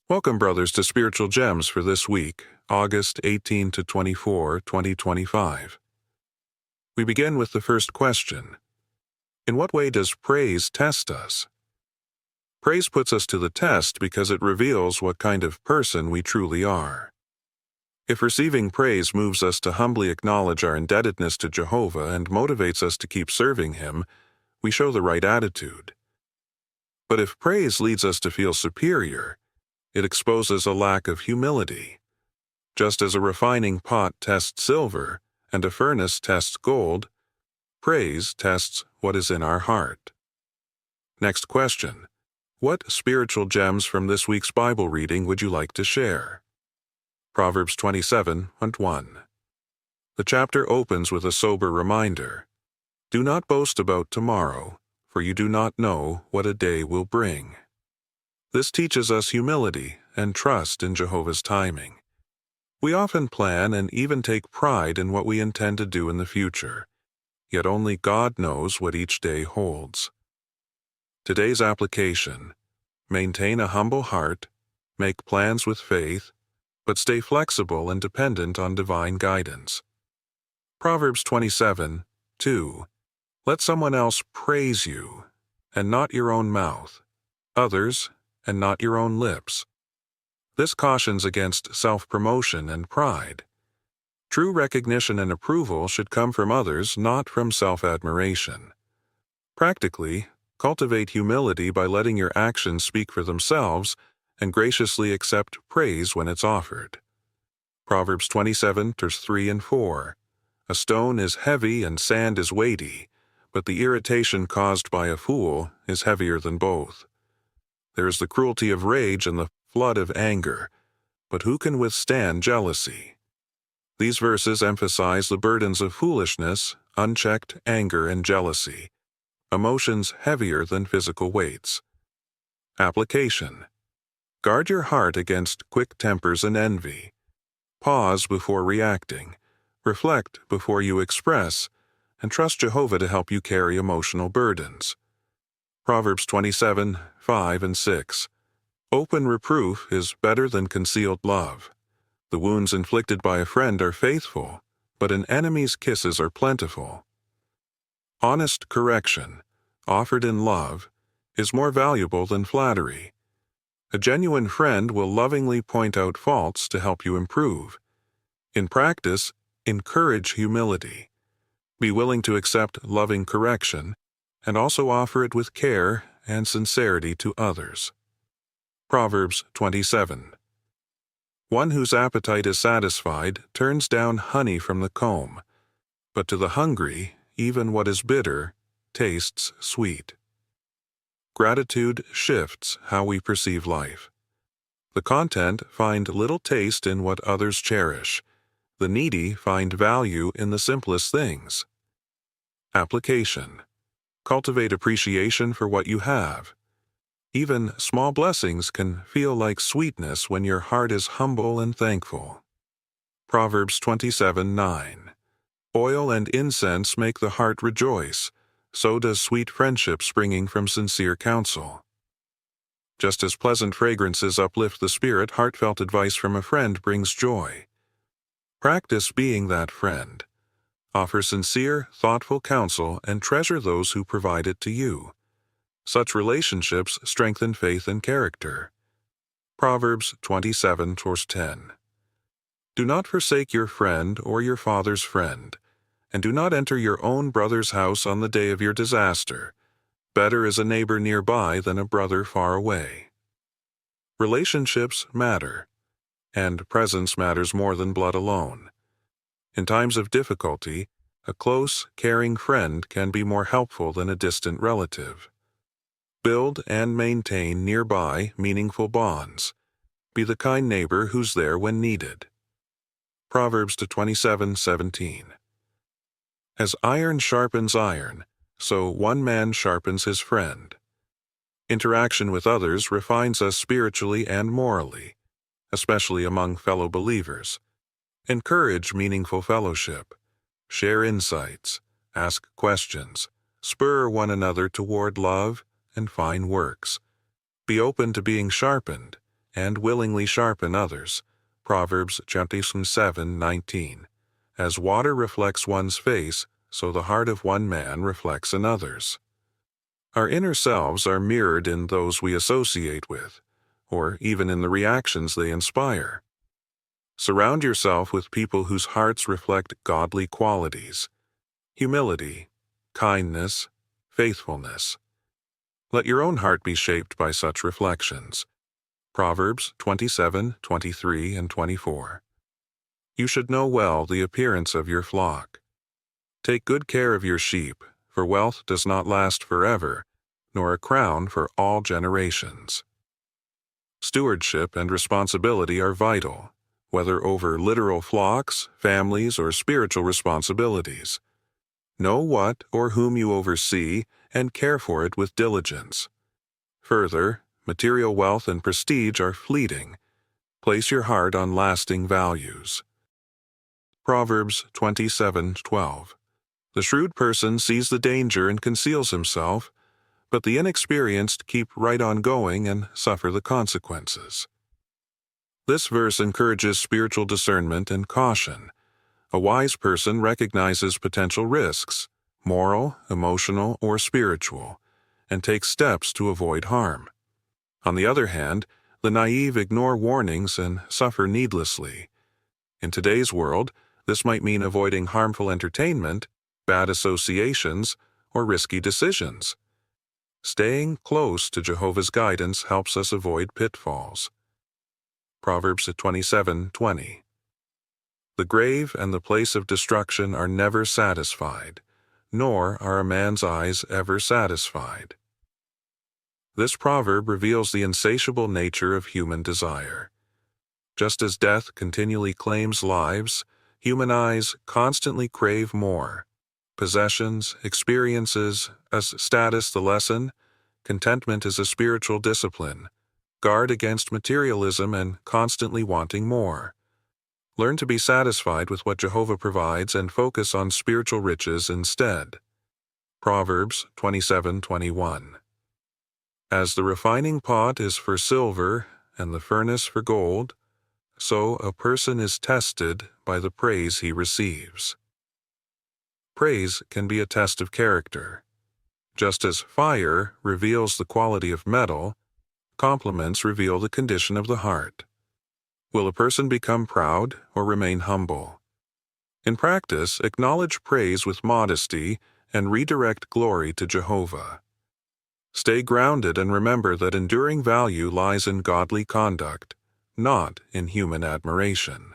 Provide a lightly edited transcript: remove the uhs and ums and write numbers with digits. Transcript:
Welcome, brothers, to Spiritual Gems for this week, August 18 to 24, 2025. We begin with the first question. In what way does praise test us? Praise puts us to the test because it reveals what kind of person we truly are. If receiving praise moves us to humbly acknowledge our indebtedness to Jehovah and motivates us to keep serving Him, we show the right attitude. But if praise leads us to feel superior, it exposes a lack of humility. Just as a refining pot tests silver and a furnace tests gold, praise tests what is in our heart. Next question. What spiritual gems from this week's Bible reading would you like to share? Proverbs 27:1. The chapter opens with a sober reminder. Do not boast about tomorrow, for you do not know what a day will bring. This teaches us humility and trust in Jehovah's timing. We often plan and even take pride in what we intend to do in the future, yet only God knows what each day holds. Today's application: maintain a humble heart, make plans with faith, but stay flexible and dependent on divine guidance. Proverbs 27:2. Let someone else praise you, and not your own mouth, others, and not your own lips. This cautions against self-promotion and pride. True recognition and approval should come from others, not from self-admiration. Practically, cultivate humility by letting your actions speak for themselves and graciously accept praise when it's offered. Proverbs 27:3-4. A stone is heavy and sand is weighty, but the irritation caused by a fool is heavier than both. There is the cruelty of rage and the flood of anger, but who can withstand jealousy? These verses emphasize the burdens of foolishness, unchecked anger, and jealousy, emotions heavier than physical weights. Application: guard your heart against quick tempers and envy. Pause before reacting, reflect before you express, and trust Jehovah to help you carry emotional burdens. Proverbs 27:5-6. Open reproof is better than concealed love. The wounds inflicted by a friend are faithful, but an enemy's kisses are plentiful. Honest correction, offered in love, is more valuable than flattery. A genuine friend will lovingly point out faults to help you improve. In practice, encourage humility. Be willing to accept loving correction, and also offer it with care and sincerity to others. Proverbs 27. One whose appetite is satisfied turns down honey from the comb, but to the hungry, even what is bitter tastes sweet. Gratitude shifts how we perceive life. The content find little taste in what others cherish. The needy find value in the simplest things. Application: cultivate appreciation for what you have. Even small blessings can feel like sweetness when your heart is humble and thankful. Proverbs 27:9. Oil and incense make the heart rejoice, so does sweet friendship springing from sincere counsel. Just as pleasant fragrances uplift the spirit, heartfelt advice from a friend brings joy. Practice being that friend. Offer sincere, thoughtful counsel and treasure those who provide it to you. Such relationships strengthen faith and character. Proverbs 27:10. Do not forsake your friend or your father's friend, and do not enter your own brother's house on the day of your disaster. Better is a neighbor nearby than a brother far away. Relationships matter, and presence matters more than blood alone. In times of difficulty, a close, caring friend can be more helpful than a distant relative. Build and maintain nearby, meaningful bonds. Be the kind neighbor who's there when needed. Proverbs 27:17. As iron sharpens iron, so one man sharpens his friend. Interaction with others refines us spiritually and morally, especially among fellow believers. Encourage meaningful fellowship. Share insights. Ask questions. Spur one another toward love and fine works. Be open to being sharpened, and willingly sharpen others. Proverbs 27:19. As water reflects one's face, so the heart of one man reflects another's. Our inner selves are mirrored in those we associate with, or even in the reactions they inspire. Surround yourself with people whose hearts reflect godly qualities: humility, kindness, faithfulness. Let your own heart be shaped by such reflections. Proverbs 27:23 and 24. You should know well the appearance of your flock. Take good care of your sheep, for wealth does not last forever, nor a crown for all generations. Stewardship and responsibility are vital, whether over literal flocks, families, or spiritual responsibilities. Know what or whom you oversee and care for it with diligence. Further, material wealth and prestige are fleeting. Place your heart on lasting values. Proverbs 27:12. The shrewd person sees the danger and conceals himself, but the inexperienced keep right on going and suffer the consequences. This verse encourages spiritual discernment and caution. A wise person recognizes potential risks, moral, emotional, or spiritual, and takes steps to avoid harm. On the other hand, the naive ignore warnings and suffer needlessly. In today's world, this might mean avoiding harmful entertainment, bad associations, or risky decisions. Staying close to Jehovah's guidance helps us avoid pitfalls. Proverbs 27:20. The grave and the place of destruction are never satisfied, nor are a man's eyes ever satisfied. This proverb reveals the insatiable nature of human desire. Just as death continually claims lives, human eyes constantly crave more. Possessions, experiences, as status the lesson, contentment is a spiritual discipline. Guard against materialism and constantly wanting more. Learn to be satisfied with what Jehovah provides and focus on spiritual riches instead. Proverbs 27:21. As the refining pot is for silver and the furnace for gold, so a person is tested by the praise he receives. Praise can be a test of character. Just as fire reveals the quality of metal, compliments reveal the condition of the heart. Will a person become proud or remain humble? In practice, acknowledge praise with modesty and redirect glory to Jehovah. Stay grounded and remember that enduring value lies in godly conduct, not in human admiration.